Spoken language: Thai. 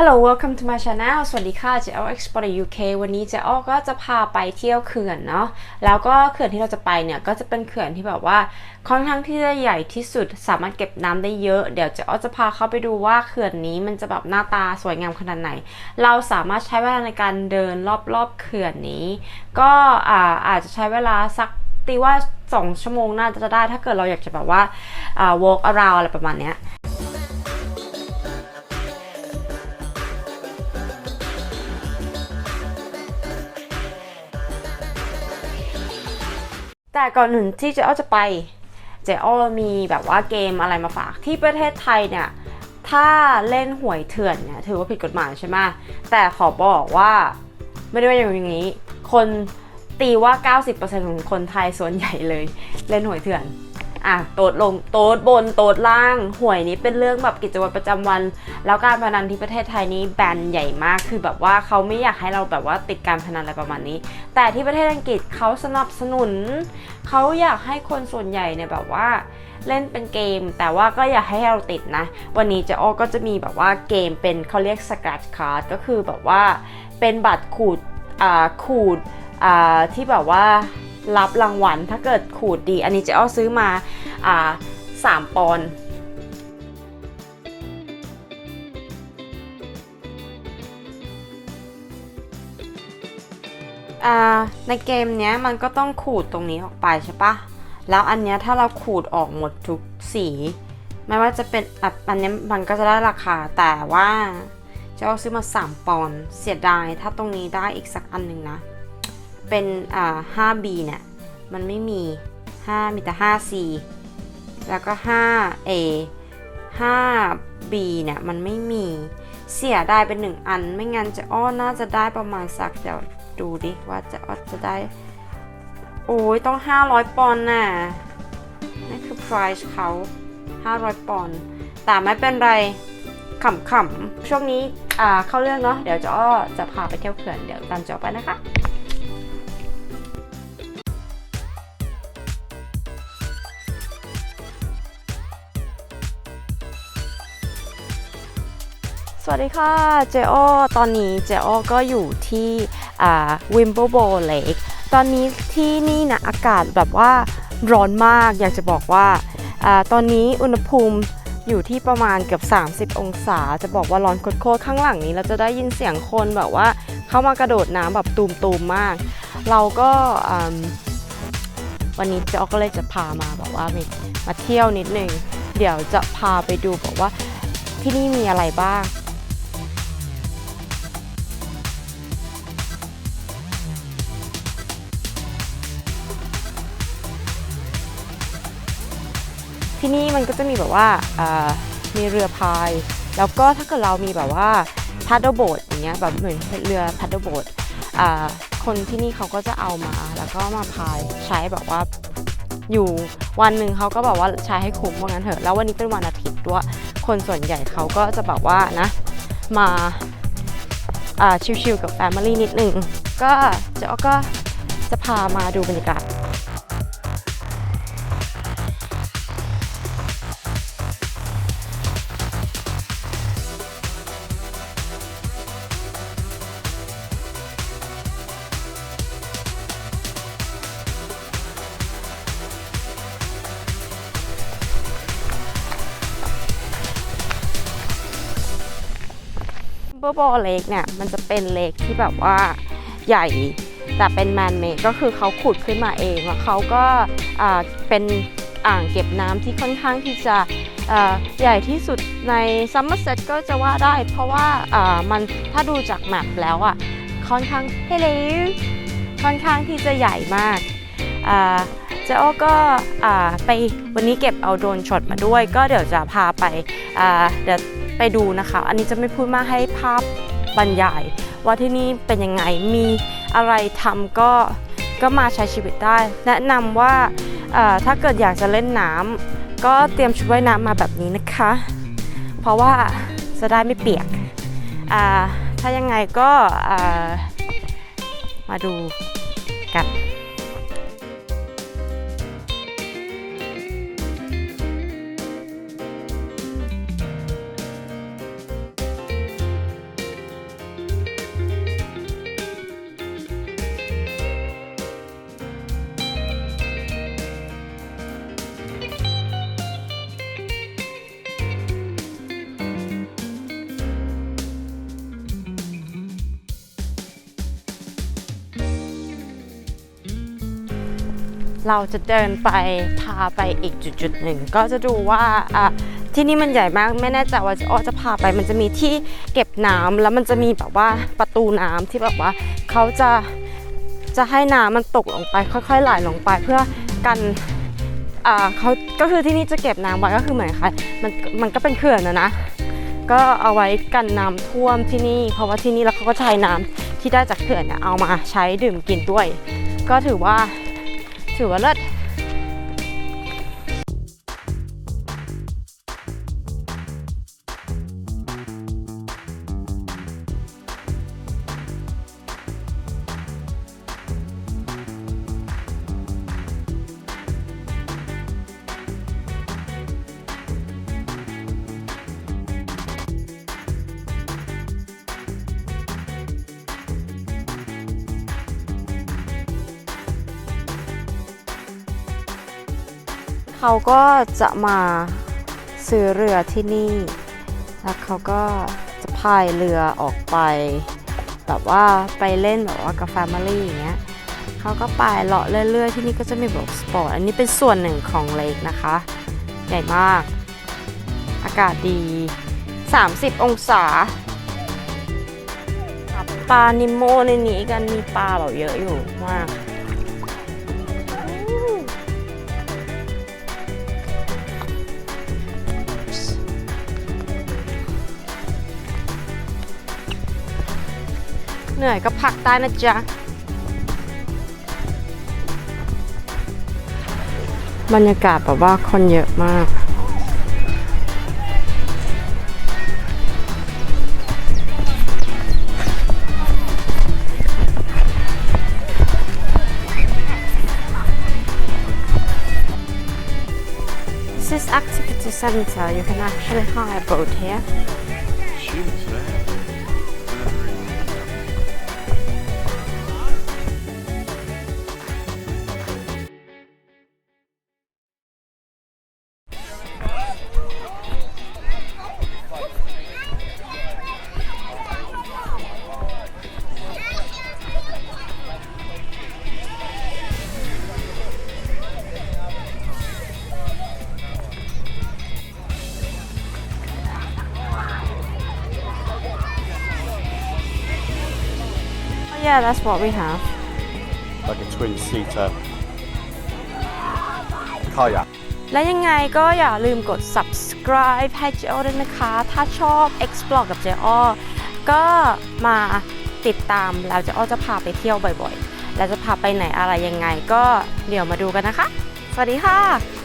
Hello welcome to my channel สวัสดีค่ะเจ๊อ้อ Explorer UK วันนี้เจ๊อ้อก็จะพาไปเที่ยวเขื่อนเนาะแล้วก็เขื่อนที่เราจะไปเนี่ยก็จะเป็นเขื่อนที่แบบว่าค่อนข้างที่จะใหญ่ที่สุดสามารถเก็บน้ำได้เยอะเดี๋ยวเจ๊อ้อจะพาเข้าไปดูว่าเขื่อนนี้มันจะแบบหน้าตาสวยงามขนาดไหนเราสามารถใช้เวลาในการเดินรอบๆเขื่อนนี้ก็อาจจะใช้เวลาสักตีว่า2 ชั่วโมงน่าจะได้ถ้าเกิดเราอยากจะแบบว่าwalk around อะไรประมาณเนี้ยแต่ก่อนหนึ่งที่เจ๊อ้อจะไปเจ๊อ้อมีแบบว่าเกมอะไรมาฝากที่ประเทศไทยเนี่ยถ้าเล่นหวยเถื่อนเนี่ยถือว่าผิดกฎหมายใช่ไหมแต่ขอบอกว่าไม่ได้ว่าอย่างนี้คนตีว่า 90% ของคนไทยส่วนใหญ่เลยเล่นหวยเถื่อนโต๊ดลงโต๊ดบนโต๊ดล่างหวยนี้เป็นเรื่องแบบกิจวัตรประจำวันแล้วการพนันที่ประเทศไทยนี้แบนใหญ่มากคือแบบว่าเขาไม่อยากให้เราแบบว่าติดการพนันอะไรประมาณนี้แต่ที่ประเทศอังกฤษเขาสนับสนุนเขาอยากให้คนส่วนใหญ่เนี่ยแบบว่าเล่นเป็นเกมแต่ว่าก็อยากให้เราติดนะวันนี้เจ๊อ้อก็จะมีแบบว่าเกมเป็นเขาเรียก scratch card ก็คือแบบว่าเป็นบัตรขูดที่แบบว่ารับรางวัลถ้าเกิดขูดดีอันนี้เจ๊อ้อซื้อมา3 ปอนด์ในเกมเนี้ยมันก็ต้องขูดตรงนี้ออกไปใช่ปะแล้วอันเนี้ยถ้าเราขูดออกหมดทุกสีไม่ว่าจะเป็นอันนี้มันก็จะได้ราคาแต่ว่าเจ๊อ้อซื้อมา3 ปอนด์เสียดายถ้าตรงนี้ได้อีกสักอันหนึ่งนะเป็น5B เนี่ยมันไม่มี5มีแต่5C แล้วก็5A 5B เนี่ยมันไม่มีเสียได้เป็น1 อันไม่งั้นจะน่าจะได้ประมาณสักเดี๋ยวดูดิว่าจะได้โอ้ยต้อง500 ปอนด์น่ะนั่นคือ price เขา500 ปอนด์แต่ไม่เป็นไรขำๆช่วงนี้เข้าเรื่องเนาะเดี๋ยวจะพาไปเที่ยวเขื่อนเดี๋ยวตามจอไปนะคะสวัสดีค่ะเจอ้อตอนนี้เจอ้อก็อยู่ที่วิมเบิลโบเลคตอนนี้ที่นี่นะอากาศแบบว่าร้อนมากอยากจะบอกว่าตอนนี้อุณหภูมิอยู่ที่ประมาณเกือบ30 องศาจะบอกว่าร้อนโคตรข้างหลังนี้เราจะได้ยินเสียงคนแบบว่าเข้ามากระโดดน้ำแบบตูมมากเราก็วันนี้เจอ้อก็เลยจะพามาแบบว่ามาเที่ยวนิดนึงเดี๋ยวจะพาไปดูบอกว่าที่นี่มีอะไรบ้างที่นี่มันก็จะมีแบบว่ามีเรือพายแล้วก็ถ้าเกิดเรามีแบบว่าพัดเดิลโบ๊ทอย่างเงี้ยแบบเหมือนเรือพัดเดิลโบ๊ทคนที่นี่เขาก็จะเอามาแล้วก็มาพายใช้แบบว่าอยู่วันหนึ่งเขาก็แบบว่าใช้ให้คุ้มว่างั้นเถอะแล้ววันนี้เป็นวันอาทิตย์ด้วยคนส่วนใหญ่เขาก็จะแบบว่านะมาชิลๆกับแฟมิลี่นิดนึงก็จะพามาดูบรรยากาศเบอร์บอลเลกเนี่ยมันจะเป็นเลกที่แบบว่าใหญ่แต่เป็นแมนเมดก็คือเขาขุดขึ้นมาเองแล้วเขาก็เป็นอ่างเก็บน้ำที่ค่อนข้างที่จะใหญ่ที่สุดในซัมเมอร์เซตก็จะว่าได้เพราะว่ามันถ้าดูจากแมปแล้วค่อนข้างค่อนข้างที่จะใหญ่มากเจ้าก็ไปวันนี้เก็บเอาโดรนช็อตมาด้วยก็เดี๋ยวจะพาไปเดี๋ยวไปดูนะคะอันนี้จะไม่พูดมากให้ภาพบรรยายว่าที่นี่เป็นยังไงมีอะไรทำก็มาใช้ชีวิตได้แนะนำว่าถ้าเกิดอยากจะเล่นน้ำก็เตรียมชุดว่ายน้ำมาแบบนี้นะคะเพราะว่าจะได้ไม่เปียกถ้ายังไงก็มาดูกัน เราจะเดินไปพาไปอีกจุดหนึ่งก็จะดูว่าที่นี่มันใหญ่มากไม่แน่ใจว่าจะพาไปมันจะมีที่เก็บน้ำแล้วมันจะมีแบบว่าประตูน้ำที่แบบว่าเขาจะให้น้ำมันตกลงไปค่อยๆไหลลงไปเพื่อกันเขาก็คือที่นี่จะเก็บน้ำไว้ก็คือเหมือนค่ะมันก็เป็นเขื่อนนะก็เอาไว้กันน้ำท่วมที่นี่เพราะว่าที่นี่แล้วเขาก็ใช้น้ำที่ได้จากเขื่อนเนี่ยเอามาใช้ดื่มกินด้วยก็ถือว่าเลิศเขาก็จะมาซื้อเรือที่นี่แล้วเขาก็จะพายเรือออกไปแบบว่าไปเล่นแบบว่ากับแฟมิลี่อย่างเงี้ยเขาก็ไปเลาะเรื่อยๆที่นี่ก็จะมีแบบสปอร์ตอันนี้เป็นส่วนหนึ่งของเลคนะคะใหญ่มากอากาศดี30องศาปลานิโมในนี้กันมีปลาแบบเยอะอยู่มากเหนื่อยก็พักได้นะจ๊ะบรรยากาศแบบว่าคนเยอะมากThis activity center, you can actually hire a boat here. Yeah, that's what we have. Like a twin-seater kayak. และยังไงก็อย่าลืมกด subscribe ให้เจอด้วยนะคะ ถ้าชอบ explore กับเจอก็มาติดตามแล้วเจอจะพาไปเที่ยวบ่อยๆ แล้วจะพาไปไหนอะไรยังไงก็เดี๋ยวมาดูกันนะคะ สวัสดีค่ะ